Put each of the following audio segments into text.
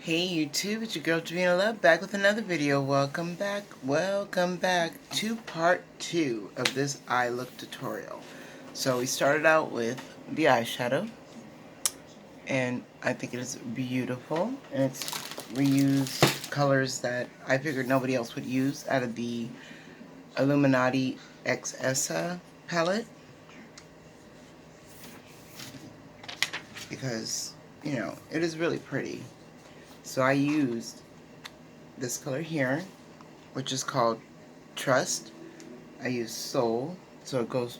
Hey YouTube, it's your girl Davina Love back with another video. Welcome back to part 2 of this eye look tutorial. So we started out with the eyeshadow, and I think it is beautiful, and it's reused colors that I figured nobody else would use out of the Illuminati XS palette, because you know it is really pretty. So I used this color here, which is called Trust. I use Soul, so it goes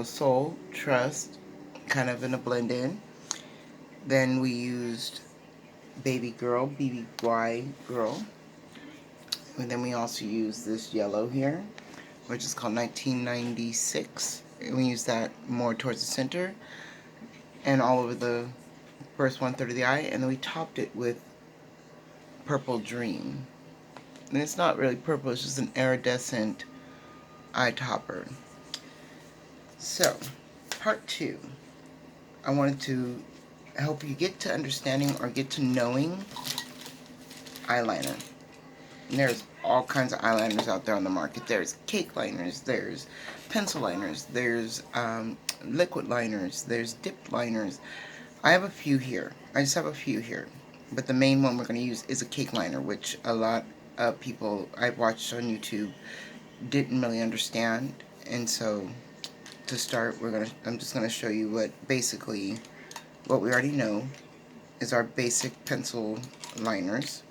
Soul, Trust, kind of in a blend in. Then we used Baby Girl, BBY Girl. And then we also use this yellow here, which is called 1996. And we use that more towards the center and all over the first 1/3 of the eye. And then we topped it with Purple Dream. And it's not really purple, it's just an iridescent eye topper. So, part 2. I wanted to help you get to understanding or get to knowing eyeliner. And there's all kinds of eyeliners out there on the market. There's cake liners, there's pencil liners, there's liquid liners, there's dip liners. I have a few here. I just have a few here. But the main one we're going to use is a cake liner, which a lot of people I've watched on YouTube didn't really understand. And so to start, I'm just gonna show you what we already know is our basic pencil liners,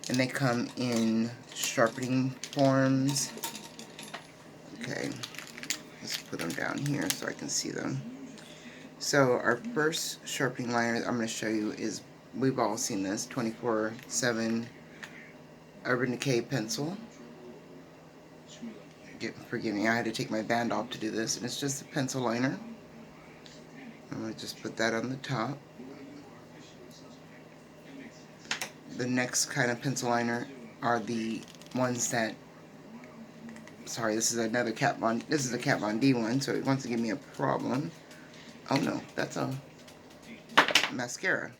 and they come in sharpening forms. Okay, let's put them down here so I can see them. So our first sharpening liner I'm going to show you is, we've all seen this, 24/7 Urban Decay pencil. Forgive me, I had to take my band off to do this, and it's just a pencil liner. I'm going to just put that on the top. The next kind of pencil liner are the ones that, sorry, this is a Kat Von D one, so it wants to give me a problem. Oh no, that's a mascara.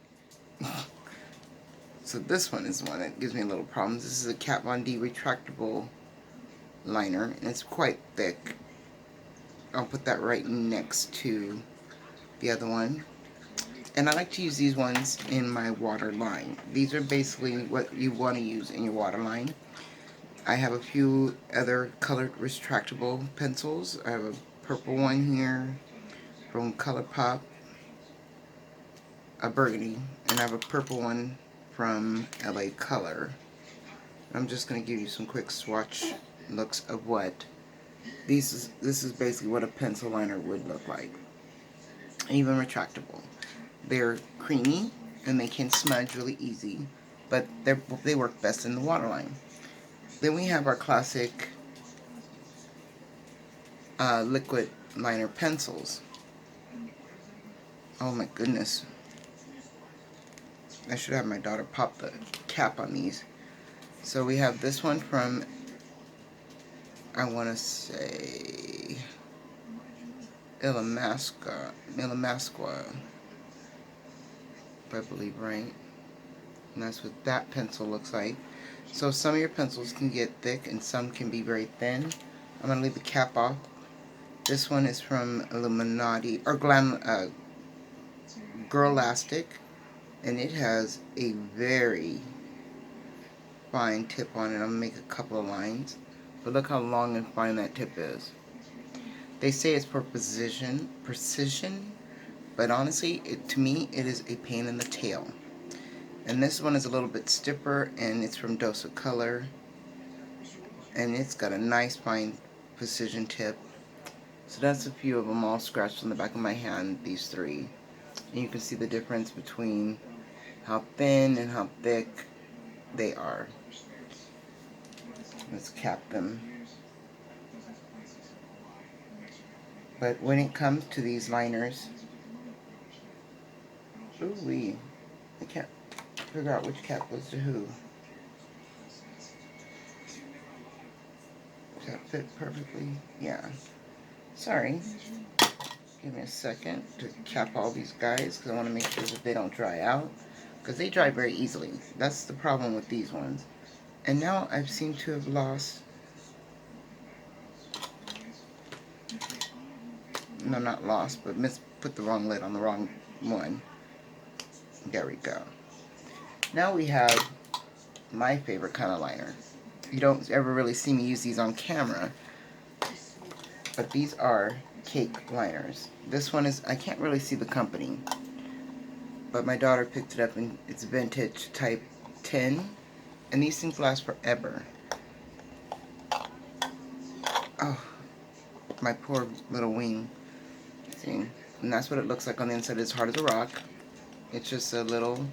So this one is the one that gives me a little problems. This is a Kat Von D retractable liner, and it's quite thick. I'll put that right next to the other one. And I like to use these ones in my waterline. These are basically what you want to use in your waterline. I have a few other colored retractable pencils. I have a purple one here from ColourPop, a burgundy, and I have a purple one from LA Color. I'm just going to give you some quick swatch looks of what this is basically what a pencil liner would look like, even retractable. They're creamy and they can smudge really easy, but they work best in the waterline. Then we have our classic liquid liner pencils. Oh my goodness, I should have my daughter pop the cap on these. So we have this one from, I want to say, Ilamasqua, if I believe right. And that's what that pencil looks like. So some of your pencils can get thick and some can be very thin. I'm going to leave the cap off. This one is from Illuminati, or Girlastic, and it has a very fine tip on it. I'm going to make a couple of lines, but look how long and fine that tip is. They say it's for precision, but honestly, to me, it is a pain in the tail. And this one is a little bit stiffer, and it's from Dose of Color, and it's got a nice fine precision tip. So that's a few of them all scratched on the back of my hand, these three. And you can see the difference between how thin and how thick they are. Let's cap them. But when it comes to these liners, ooh-wee, I can't figure out which cap was to who. Does that fit perfectly? Yeah. Sorry. Give me a second to cap all these guys because I want to make sure that they don't dry out. because they dry very easily. That's the problem with these ones. And now I seem to have lost, no, not lost, but put the wrong lid on the wrong one. There we go. Now we have my favorite kind of liner. You don't ever really see me use these on camera, but these are cake liners. This one is, I can't really see the company, but my daughter picked it up and it's vintage type 10, and these things last forever. Oh, my poor little wing. See? And that's what it looks like on the inside. It's hard as a rock. It's just a little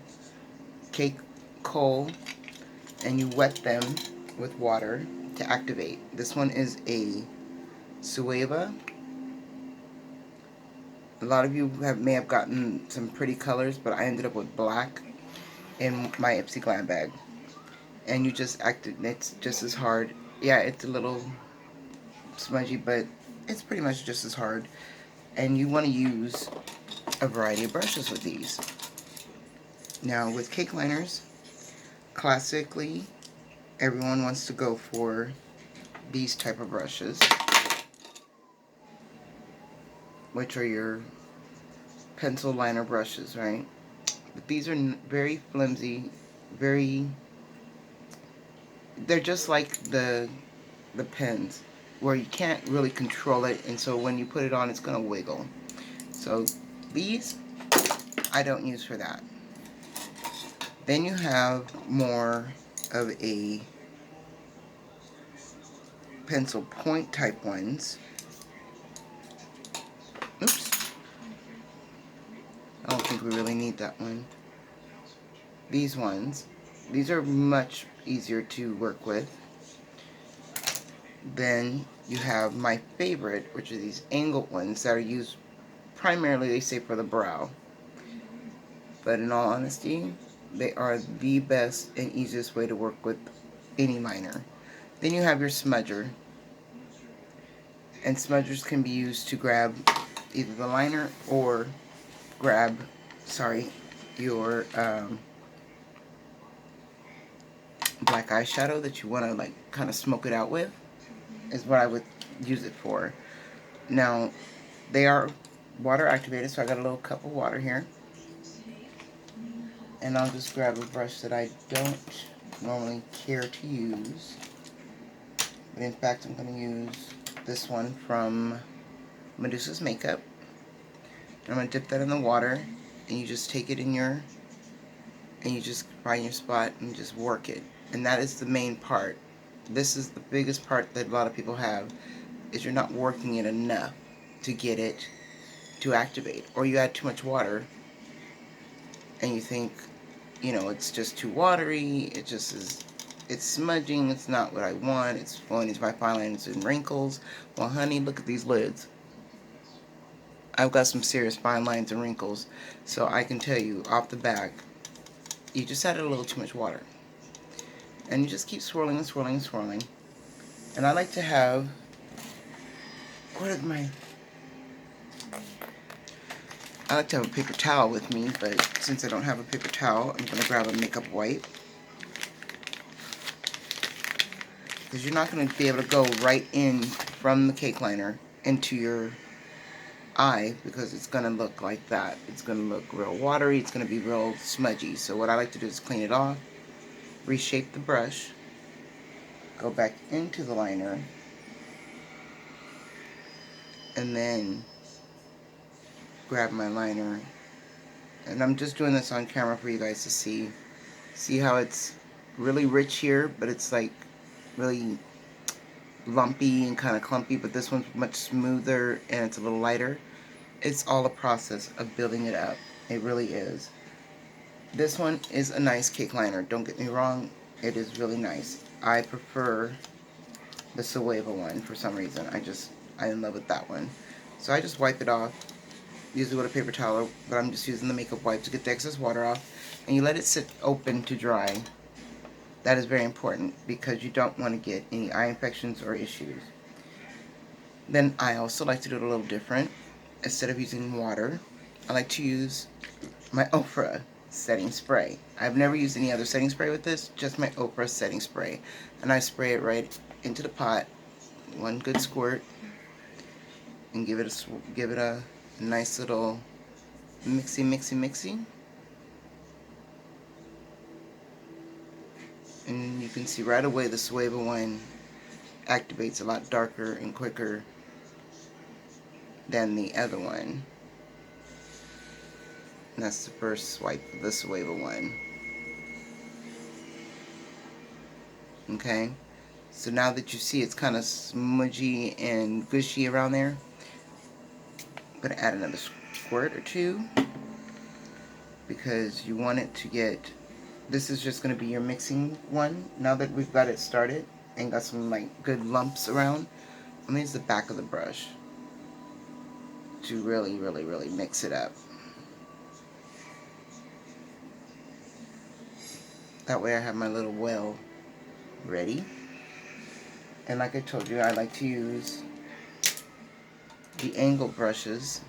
cake coal, and you wet them with water to activate. This one is a Sueva. A lot of you may have gotten some pretty colors, but I ended up with black in my Ipsy Glam bag. And you just it's just as hard. Yeah, it's a little smudgy, but it's pretty much just as hard. And you want to use a variety of brushes with these. Now with cake liners, classically, everyone wants to go for these type of brushes, which are your pencil liner brushes, right? But these are very flimsy, they're just like the pens, where you can't really control it, and so when you put it on, it's gonna wiggle. So these I don't use for that. Then you have more of a pencil point type ones. Oops. I don't think we really need that one. These ones. These are much easier to work with. Then you have my favorite, which are these angled ones that are used primarily, they say, for the brow. But in all honesty, they are the best and easiest way to work with any liner. Then you have your smudger. And smudgers can be used to grab either the liner or grab, your black eyeshadow that you want to like kind of smoke it out with, is what I would use it for. Now, they are water activated, so I got a little cup of water here. And I'll just grab a brush that I don't normally care to use. But in fact, I'm going to use this one from Medusa's Makeup. I'm going to dip that in the water, and you just take it in your, and you just find your spot and just work it. And that is the main part. This is the biggest part that a lot of people have, is you're not working it enough to get it to activate. Or you add too much water, and you think, you know, it's just too watery, it just is, it's smudging, it's not what I want, it's going into my fine lines and wrinkles. Well, honey, look at these lids. I've got some serious fine lines and wrinkles, so I can tell you off the back, you just added a little too much water. And you just keep swirling and swirling and swirling. And I like to have, I like to have a paper towel with me, but since I don't have a paper towel, I'm going to grab a makeup wipe. Because you're not going to be able to go right in from the cake liner into your eye, because it's going to look like that. It's going to look real watery, it's going to be real smudgy. So what I like to do is clean it off, reshape the brush, go back into the liner, and then grab my liner. And I'm just doing this on camera for you guys to see. See how it's really rich here, but it's like really lumpy and kind of clumpy, but this one's much smoother and it's a little lighter. It's all a process of building it up. It really is. This one is a nice cake liner. Don't get me wrong. It is really nice. I prefer the Sueva one for some reason. I'm in love with that one. So I just wipe it off, usually with a paper towel, but I'm just using the makeup wipe to get the excess water off. And you let it sit open to dry. That is very important because you don't want to get any eye infections or issues. Then I also like to do it a little different. Instead of using water, I like to use my Ofra setting spray. I've never used any other setting spray with this, just my Oprah setting spray. And I spray it right into the pot, one good squirt, and give it a nice little mixy. And you can see right away the Suave one activates a lot darker and quicker than the other one. And that's the first swipe of the Suave one. Okay, so now that you see it's kind of smudgy and gushy around there, I'm going to add another squirt or two, because you want it to get, this is just going to be your mixing one. Now that we've got it started and got some like good lumps around, I'm going to use the back of the brush to really mix it up. That way I have my little well ready. And like I told you, I like to use the angle brushes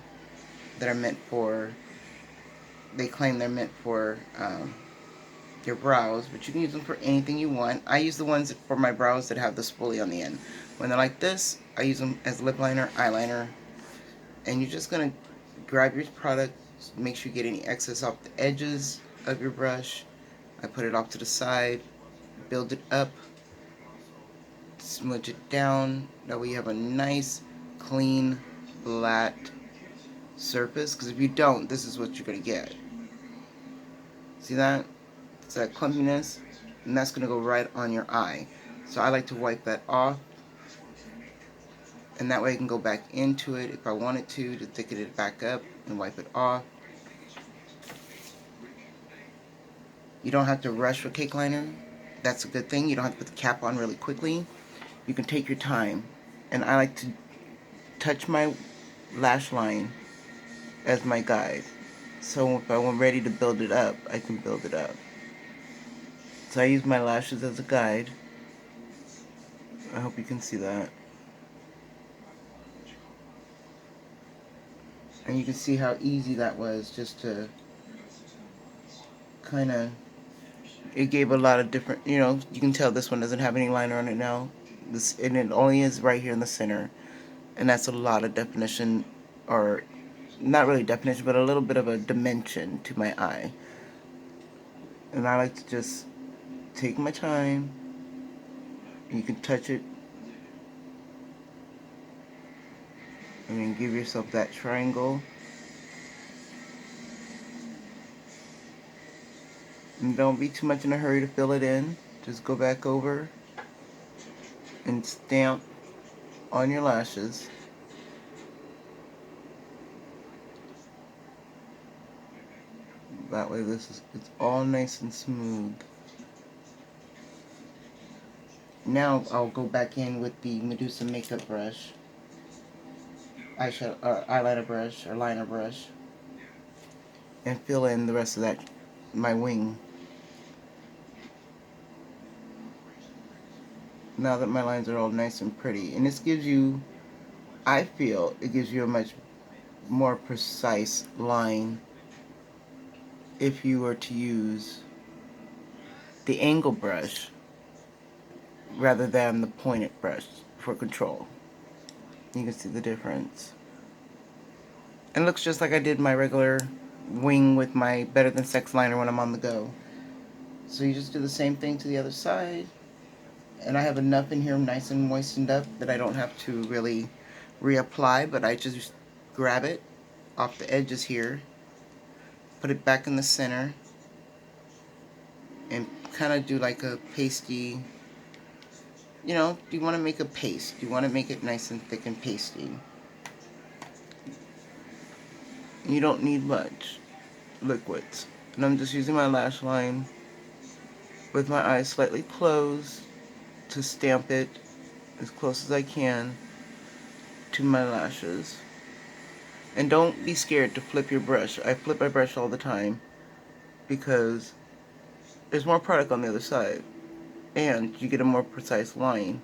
that are meant for, they claim they're meant for your brows, but you can use them for anything you want. I use the ones for my brows that have the spoolie on the end. When they're like this, I use them as lip liner, eyeliner, and you're just going to grab your product, make sure you get any excess off the edges of your brush. I put it off to the side, build it up, smudge it down, that way you have a nice, clean, flat surface, because if you don't, this is what you're going to get. See that? It's that clumpiness, and that's going to go right on your eye. So I like to wipe that off, and that way I can go back into it if I wanted to thicken it back up and wipe it off. You don't have to rush for cake liner. That's a good thing. You don't have to put the cap on really quickly. You can take your time. And I like to touch my lash line as my guide. So if I'm ready to build it up, I can build it up. So I use my lashes as a guide. I hope you can see that. And you can see how easy that was, just to kind of, it gave a lot of different, you know, you can tell this one doesn't have any liner on it now. This, and it only is right here in the center. And that's a lot of definition, or not really definition, but a little bit of a dimension to my eye. And I like to just take my time. You can touch it. And then give yourself that triangle. And don't be too much in a hurry to fill it in. Just go back over and stamp on your lashes. That way it's all nice and smooth. Now I'll go back in with the Medusa makeup brush, eyeshadow, or eyeliner brush, or liner brush, and fill in the rest of that, my wing. Now that my lines are all nice and pretty, and this gives you, I feel, it gives you a much more precise line if you were to use the angle brush rather than the pointed brush for control. You can see the difference. And it looks just like I did my regular wing with my Better Than Sex liner when I'm on the go. So you just do the same thing to the other side. And I have enough in here nice and moistened up that I don't have to really reapply, but I just grab it off the edges here, put it back in the center, and kind of do like a pasty, you know, you want to make a paste. You want to make it nice and thick and pasty. You don't need much liquids. And I'm just using my lash line with my eyes slightly closed to stamp it as close as I can to my lashes. And don't be scared to flip your brush. I flip my brush all the time because there's more product on the other side and you get a more precise line.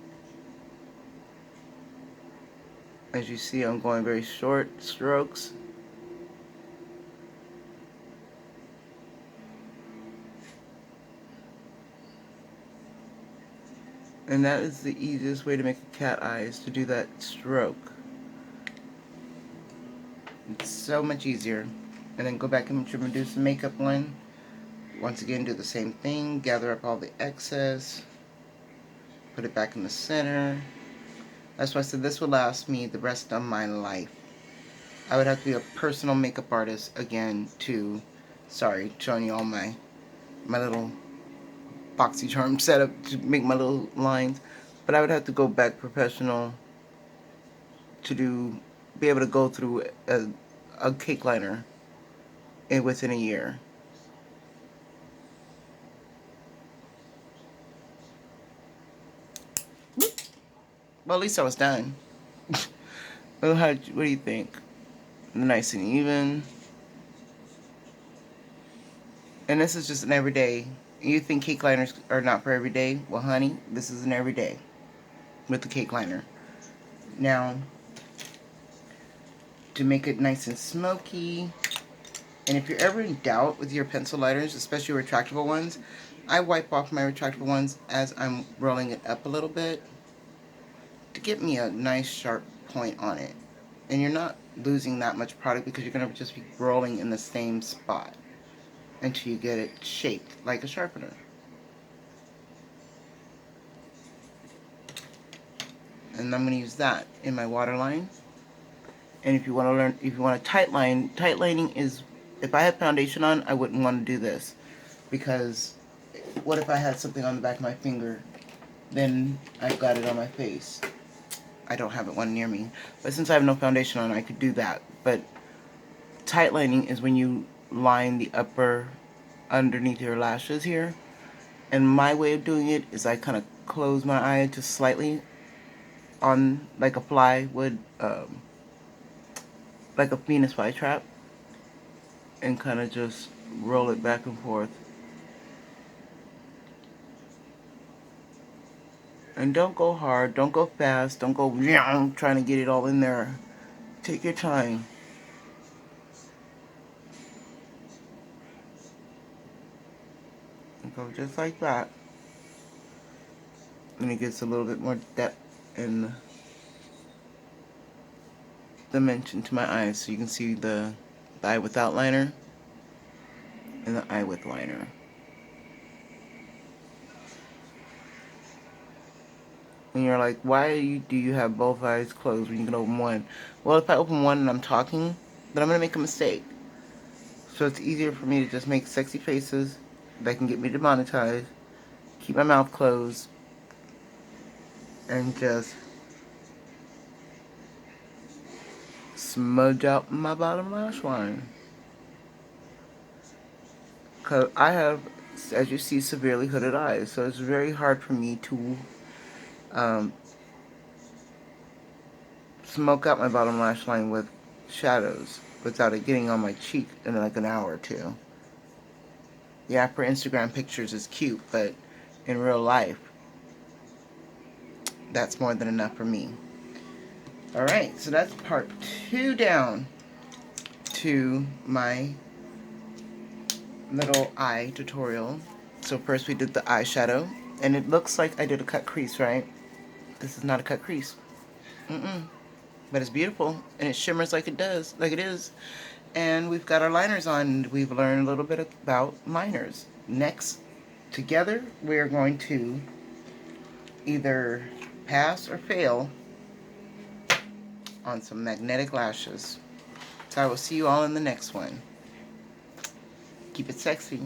As you see, I'm going very short strokes. And that is the easiest way to make a cat eye, is to do that stroke. It's so much easier. And then go back and do the makeup one. Once again, do the same thing. Gather up all the excess. Put it back in the center. That's why I said this will last me the rest of my life. I would have to be a personal makeup artist again to, sorry, showing you all my little BoxyCharm setup to make my little lines. But I would have to go back professional to be able to go through a cake liner within a year. Well, at least I was done. Well, what do you think? Nice and even. And this is just an everyday. You think cake liners are not for everyday? Well, honey, this is an everyday with the cake liner. Now, to make it nice and smoky, and if you're ever in doubt with your pencil liners, especially retractable ones, I wipe off my retractable ones as I'm rolling it up a little bit to get me a nice sharp point on it. And you're not losing that much product because you're going to just be rolling in the same spot until you get it shaped like a sharpener. And I'm going to use that in my waterline. And if you want to learn, if you want a tight lining is, if I had foundation on, I wouldn't want to do this. Because what if I had something on the back of my finger? Then I've got it on my face. I don't have one near me. But since I have no foundation on, I could do that. But tight lining is when you line the upper underneath your lashes here. And my way of doing it is I kind of close my eye just slightly on like a fly would, like a Venus flytrap, and kind of just roll it back and forth. And don't go hard, don't go fast, don't go trying to get it all in there. Take your time. And go just like that. And it gets a little bit more depth and dimension to my eyes, so you can see the eye without liner and the eye with liner. And you're like, why do you have both eyes closed when you can open one? Well, if I open one and I'm talking, then I'm going to make a mistake. So it's easier for me to just make sexy faces that can get me demonetized, keep my mouth closed, and just smudge out my bottom lash line. Because I have, as you see, severely hooded eyes, so it's very hard for me to smoke out my bottom lash line with shadows without it getting on my cheek in like an hour or two. Yeah, for Instagram pictures is cute, but in real life, that's more than enough for me. Alright, so that's part 2 down to my little eye tutorial. So first we did the eyeshadow, and it looks like I did a cut crease, right? This is not a cut crease. But it's beautiful, and it shimmers like it does, like it is. And we've got our liners on. We've learned a little bit about liners. Next, together, we're going to either pass or fail on some magnetic lashes. So I will see you all in the next one. Keep it sexy.